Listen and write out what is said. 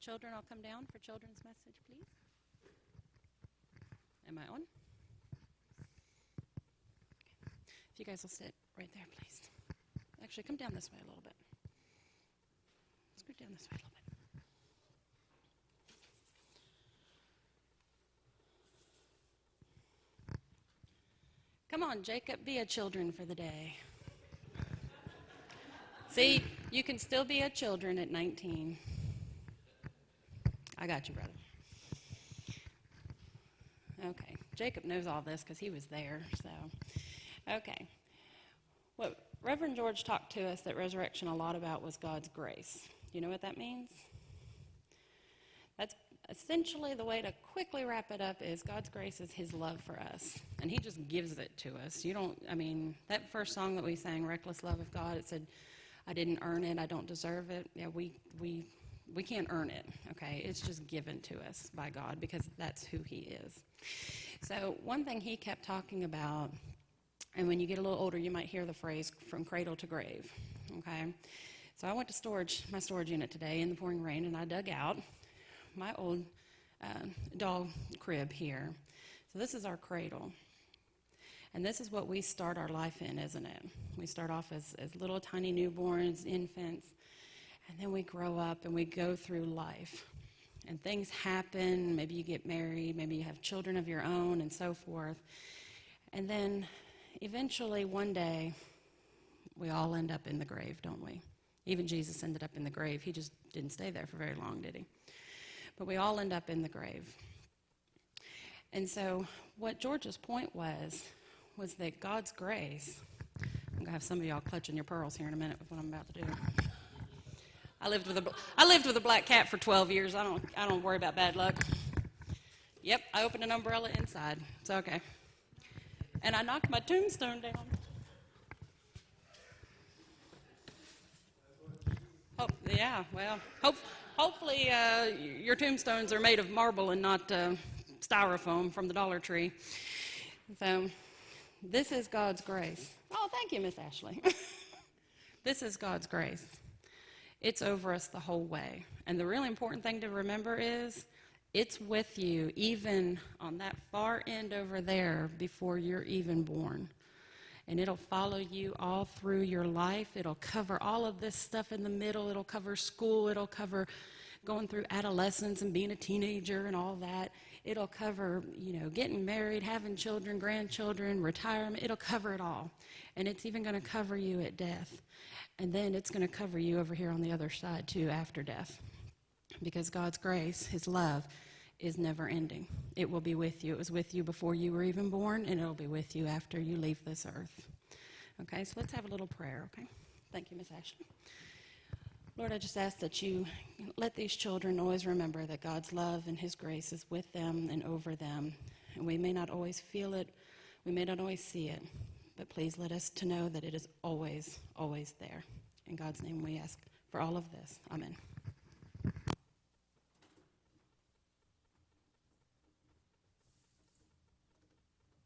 children all come down for children's message, please? Am I on? Okay. If you guys will sit right there, please. Actually, come down this way a little bit. Scoot down this way a little bit. Come on, Jacob, be a children for the day. See, you can still be a children at 19. I got you, brother. Okay, Jacob knows all this because he was there, so. Okay. What Reverend George talked to us at Resurrection a lot about was God's grace. You know what that means? That's essentially the way to quickly wrap it up is God's grace is his love for us, and he just gives it to us. That first song that we sang, Reckless Love of God, it said, I didn't earn it, I don't deserve it. Yeah, we can't earn it, okay? It's just given to us by God because that's who he is. So one thing he kept talking about, and when you get a little older, you might hear the phrase from cradle to grave, okay? So I went to my storage unit today in the pouring rain, and I dug out my old dog crib here. So this is our cradle. And this is what we start our life in, isn't it? We start off as little tiny newborns, infants, and then we grow up and we go through life. And things happen, maybe you get married, maybe you have children of your own and so forth. And then eventually one day we all end up in the grave, don't we? Even Jesus ended up in the grave. He just didn't stay there for very long, did he? But we all end up in the grave. And so what George's point was that God's grace, I'm going to have some of y'all clutching your pearls here in a minute with what I'm about to do. I lived with a black cat for 12 years. I don't worry about bad luck. Yep, I opened an umbrella inside. It's okay. And I knocked my tombstone down. Oh, yeah, well, hopefully your tombstones are made of marble and not styrofoam from the Dollar Tree. So this is God's grace. Oh, thank you, Miss Ashley. This is God's grace. It's over us the whole way. And the really important thing to remember is it's with you even on that far end over there before you're even born. And it'll follow you all through your life. It'll cover all of this stuff in the middle. It'll cover school. It'll cover going through adolescence and being a teenager and all that. It'll cover, getting married, having children, grandchildren, retirement. It'll cover it all. And it's even going to cover you at death. And then it's going to cover you over here on the other side, too, after death. Because God's grace, his love, is never ending. It will be with you. It was with you before you were even born, and it'll be with you after you leave this earth. Okay, so let's have a little prayer, okay? Thank you, Miss Ashley. Lord, I just ask that you let these children always remember that God's love and his grace is with them and over them. And we may not always feel it, we may not always see it, but please let us to know that it is always, always there. In God's name we ask for all of this. Amen.